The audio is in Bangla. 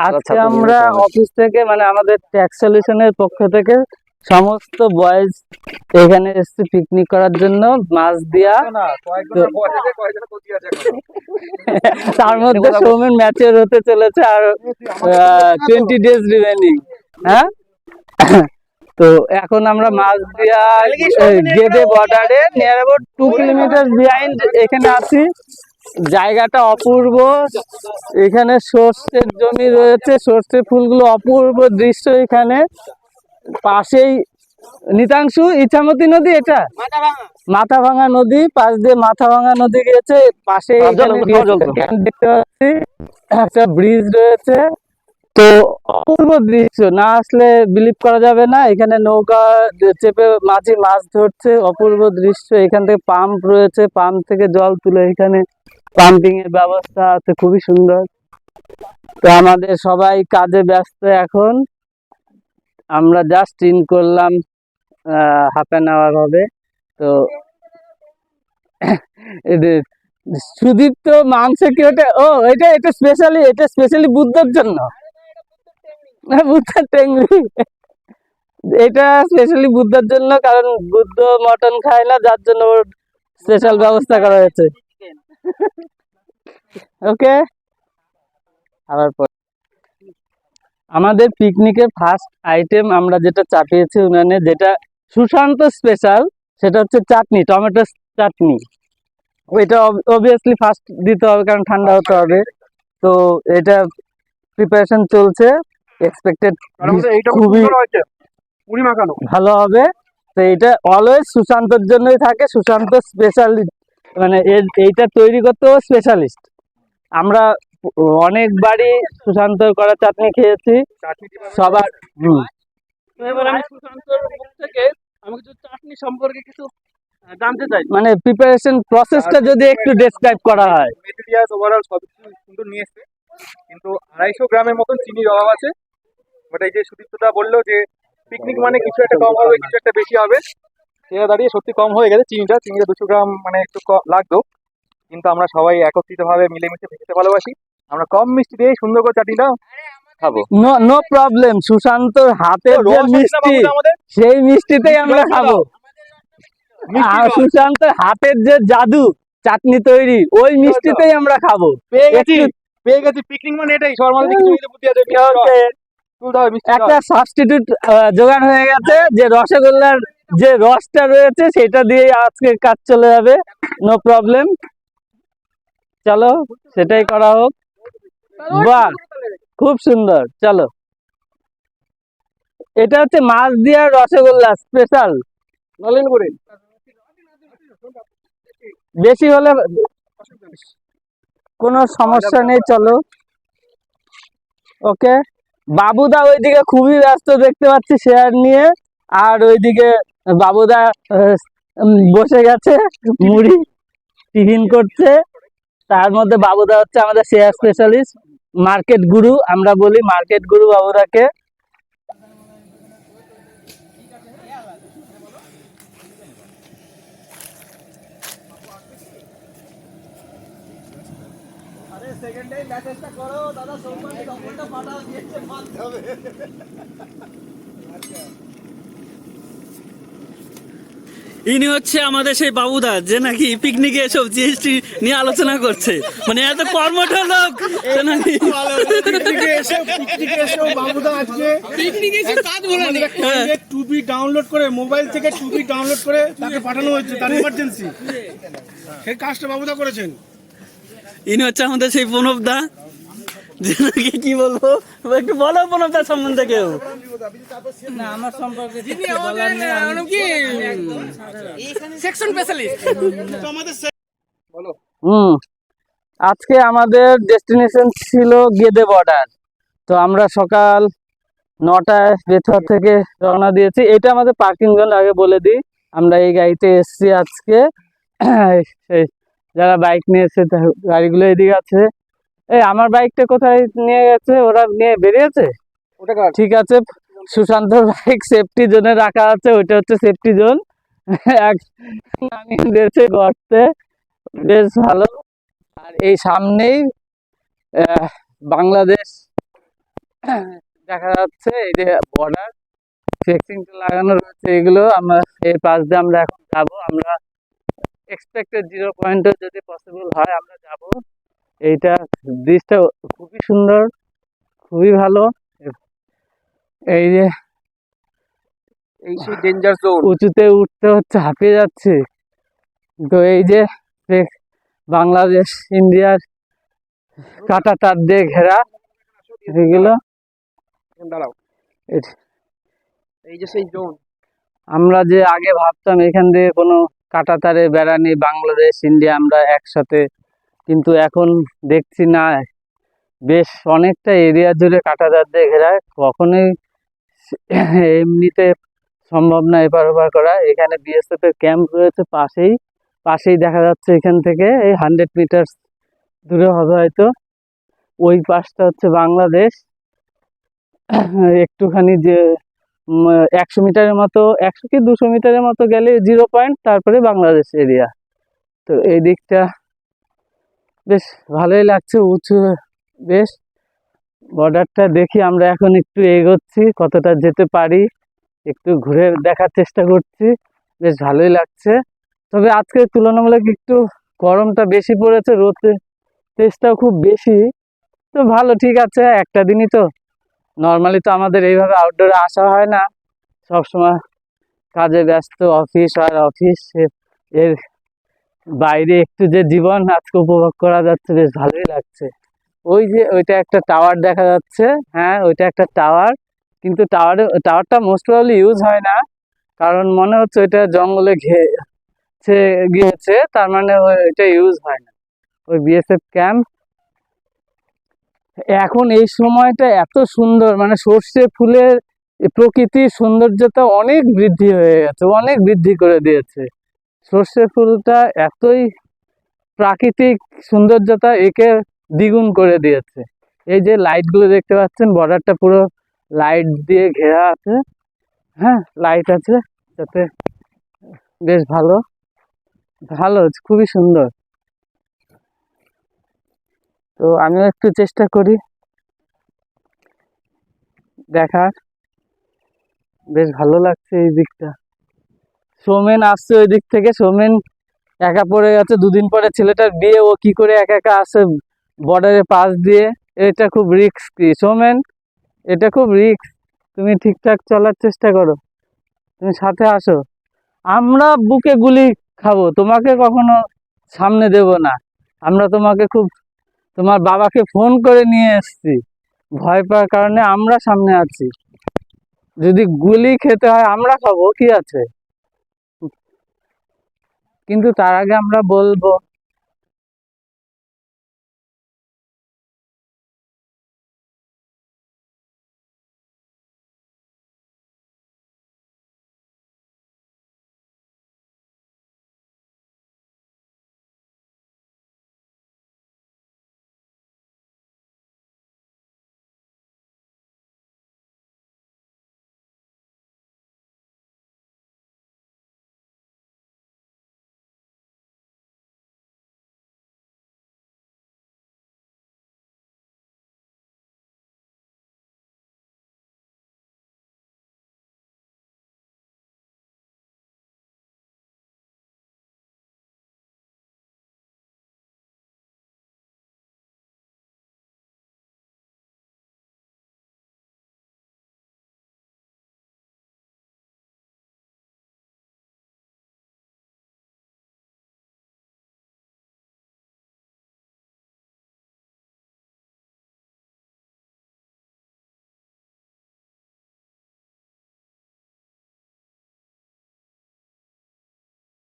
আজকে আমরা অফিস থেকে মানে আমাদের ট্যাক্স সলিউশনের পক্ষ থেকে সমস্ত বয়েজ এখানে এসেছে পিকনিক করার জন্য মাছ দিয়া। তার মধ্যে সৌমেন ম্যাচের হতে চলেছে আর 20 days রিমেনিং। হ্যাঁ, তো এখন আমরা মাছ দিয়া গেদে বর্ডারে নিয়ার অ্যাবাউট 2 কিলোমিটার বিহাইন্ড এখানে আছি। জায়গাটা অপূর্ব, এখানে সর্ষের জমি রয়েছে, সর্ষের ফুলগুলো অপূর্ব দৃশ্য। এখানে পাশেই নিতাংশু ইছামতি নদী, এটা মাথাভাঙা নদী, পাশ দিয়ে মাথাভাঙা নদী গিয়েছে। পাশে দেখতে পাচ্ছি একটা ব্রিজ রয়েছে। তো অপূর্ব দৃশ্য, না আসলে বিলিভ করা যাবে না। এখানে নৌকা চেপে মাঝি মাছ ধরছে, অপূর্ব দৃশ্য। এখান থেকে পাম্প রয়েছে, পাম্প থেকে জল তুলে এখানে পাম্পিং এর ব্যবস্থা আছে, খুবই সুন্দর। তো আমাদের সবাই কাজে ব্যস্ত এখন। আমরা জাস্ট ইন করলাম, হাফ অ্যান আওয়ার হবে। তো সুদীপ্ত মাংস কি ওটা? ও এটা স্পেশালি বুদ্ধর জন্য, বুদ্ধর টেংরি। এটা স্পেশালি বুদ্ধর জন্য, কারণ বুদ্ধ মটন খায় না, যার জন্য ওর স্পেশাল ব্যবস্থা করা হয়েছে। ওকে, আবার পর আমাদের পিকনিকের ফার্স্ট আইটেম আমরা যেটা চাপিয়েছি উনানে, যেটা সুশান্ত স্পেশাল, সেটা হচ্ছে চাটনি, টমেটো চাটনি। ওইটা অবভিয়াসলি ফার্স্ট দিতে হবে, কারণ ঠান্ডা হতে হবে। তো এটা প্রিপারেশন চলছে, এক্সপেক্টেড খুবই ভালো হবে। তো এটা অলওয়েজ সুশান্তর জন্যই থাকে, সুশান্ত স্পেশাল, মানে এইটা তৈরি করতেও স্পেশালিস্ট। আমরা অনেকবারই সুশান্তর করা চাটনি খেয়েছি সবার। এবার আমি সুশান্তর মুখ থেকে আমি কিছু চাটনি সম্পর্কে কিছু জানতে চাই, মানে প্রিপারেশন প্রসেসটা যদি একটু ডেসক্রাইব করা হয়। ওভারঅল সব সুন্দর নিয়ে এসেছে, কিন্তু 250 গ্রামের মতন চিনির অভাব আছে। বাট এই যে সুদীপ্তটা বললো যে পিকনিক মানে কিছু একটা কম হবে, কিছু একটা বেশি হবে, সেটা দাঁড়িয়ে সত্যি কম হয়ে গেছে। চিনিটা 200 গ্রাম মানে একটু লাগতো, কিন্তু আমরা সবাই একত্রিত ভাবে মিলেমিশে খেতে ভালোবাসি। আমরা কম মিষ্টি দিয়ে সুন্দর করে চাটনিটা খাবো। নো প্রবলেম, সুশান্তর হাতের যে মিষ্টি, সেই মিষ্টিতেই আমরা খাবো। আর সুশান্তর হাতের যে জাদু চাটনি তৈরি, ওই মিষ্টিতেই আমরা খাবো। পেয়ে গেছি পিকনিক মানে এটাই। সবার মধ্যে কিছু বুদ্ধি আছে, একটা সাবস্টিটিউট জোগাড় হয়ে গেছে, যে রসগোল্লার যে রসটা রয়েছে সেটা দিয়ে আজকে কাজ চলে যাবে, নো প্রবলেম। চলো সেটাই করা হোক। বাহ, খুব সুন্দর। চলো, এটা হচ্ছে মাছ দিয়া রসগোল্লা স্পেশাল। বেশি হলে কোনো সমস্যা নেই, চলো। ওকে, বাবুদা ওইদিকে খুবই ব্যস্ত দেখতে পাচ্ছি শেয়ার নিয়ে, আর ওইদিকে বাবুদা বসে গেছে মুড়ি টিফিন করছে। তার মধ্যে বাবুদা হচ্ছে আমাদের শেয়ার স্পেশালিস্ট, মার্কেট গুরু, আমরা বলি মার্কেট গুরু বাবুদাকে। ইনি হচ্ছে আমাদের সেই বাবুদা, যে নাকি পিকনিকে এসব জিএসটি নিয়ে আলোচনা করছে, মানে এত কর্মঠ লোক। বাবুদা আজকে টুবি ডাউনলোড করে, মোবাইল থেকে টুবি ডাউনলোড করে তাকে পাঠানো হয়েছে, তার ইমার্জেন্সি, সেই কাজটা বাবুদা করেছেন। ইনি হচ্ছে আমাদের সেই প্রণবদা, যে নাকি কি বলবো, একটু বলো প্রণবদার সম্বন্ধে কেউ। না, আমার সম্পর্কে আজকে আমাদের ডেস্টিনেশন ছিল গেদে বর্ডার। তো আমরা সকাল 9টায় বেথুয়া থেকে রওনা দিয়েছি। এটা আমাদের পার্কিং জোন, আগে বলে দিই। আমরা এই গাড়িতে এসেছি আজকে। যারা বাইক নিয়ে এসেছে গাড়িগুলো এদিকে আছে। এই আমার বাইকটা কোথায় নিয়ে গেছে? ওরা নিয়ে বেরিয়েছে। ঠিক আছে, সুশান্তর বাইক সেফটি জোনে রাখা আছে, ওইটা হচ্ছে সেফটি জোন। নামিয়ে দিয়েছে গর্তে, বেশ ভালো। আর এই সামনেই বাংলাদেশ দেখা যাচ্ছে, এই যে বর্ডার ফেক্সিং লাগানো রয়েছে, এগুলো আমরা এর পাশ দিয়ে আমরা এখন যাবো। আমরা এক্সপেক্টেড 0 পয়েন্টে যদি পসিবল হয় আমরা যাব। এইটা ব্রিজটা খুবই সুন্দর, খুবই ভালো। এই যে এই সেই ডেঞ্জার জোন। উঁচুতে উঠতে হচ্ছে, হাঁপিয়ে যাচ্ছে। তো এই যে বাংলাদেশ ইন্ডিয়ার কাঁটা তার দিয়ে ঘেরা এগুলো। দাঁড়াও, এ- এই যে সেই জোন। আমরা যে আগে ভাবতাম এখান দিয়ে কোনো কাঁটা তারে বেড়া নেই, বাংলাদেশ ইন্ডিয়া আমরা একসাথে, কিন্তু এখন দেখছি না, বেশ অনেকটা এরিয়া জুড়ে কাঁটা তার দিয়ে ঘেরা। কখনোই এমনিতে সম্ভব না এপার ওপার করা। এখানে বিএসএফ এর ক্যাম্প রয়েছে পাশেই দেখা যাচ্ছে, এখান থেকে এই 100 মিটার দূরে হবে হয়তো। ওই পাশটা হচ্ছে বাংলাদেশ। একটুখানি যে 100 মিটারের মতো, 100 কি 200 মিটারের মতো গেলে 0 পয়েন্ট, তারপরে বাংলাদেশ এরিয়া। তো এই দিকটা বেশ ভালোই লাগছে, উঁচু বেশ। বর্ডারটা দেখি, আমরা এখন একটু এগোচ্ছি, কতটা যেতে পারি একটু ঘুরে দেখার চেষ্টা করছি। বেশ ভালোই লাগছে, তবে আজকে তুলনামূলক একটু গরমটা বেশি পড়েছে, রোদের তেজটাও খুব বেশি। তো ভালো, ঠিক আছে, একটা দিনই তো। নর্মালি তো আমাদের এইভাবে আউটডোরে আসা হয় না, সবসময় কাজে ব্যস্ত, অফিস আর অফিস, এর বাইরে একটু যে জীবন আজকে উপভোগ করা যাচ্ছে, বেশ ভালোই লাগছে। ওই যে ওইটা একটা টাওয়ার দেখা যাচ্ছে, হ্যাঁ ওইটা একটা টাওয়ার, কিন্তু টাওয়ারটা মোস্ট প্রবাবলি ইউজ হয় না, কারণ মনে হচ্ছে ওইটা জঙ্গলে গিয়েছে, তার মানে ওইটা ইউজ হয় না। ওই বিএসএফ ক্যাম্প। এখন এই সময়টা এত সুন্দর, মানে সর্ষে ফুলের প্রকৃতির সৌন্দর্যতা অনেক বৃদ্ধি হয়ে গেছে, অনেক বৃদ্ধি করে দিয়েছে। সর্ষে ফুলটা এতই প্রাকৃতিক সৌন্দর্যতা একে দ্বিগুণ করে দিয়েছে। এই যে লাইটগুলো দেখতে পাচ্ছেন, বর্ডারটা পুরো লাইট দিয়ে ঘেরা আছে, হ্যাঁ লাইট আছে, যাতে বেশ ভালো ভালো খুবই সুন্দর। তো আমিও একটু চেষ্টা করি দেখার, বেশ ভালো লাগছে এই দিকটা। সৌমেন আসছে ওই দিক থেকে, সৌমেন একা পড়ে গেছে, দুদিন পরে ছেলেটার বিয়ে, ও কি করে একা একা আসে বর্ডারের পাশ দিয়ে। এটা খুব রিস্কি সৌমেন, এটা খুব রিস্ক। তুমি ঠিকঠাক চলার চেষ্টা করো, তুমি সাথে আসো। আমরা বুকে গুলি খাবো, তোমাকে কখনো সামনে দেব না। আমরা তোমাকে খুব, তোমার বাবাকে ফোন করে নিয়ে এসেছি, ভয় পাওয়ার কারণে আমরা সামনে আছি। যদি গুলি খেতে হয় আমরা খাবো, কি আছে, কিন্তু তার আগে আমরা বলবো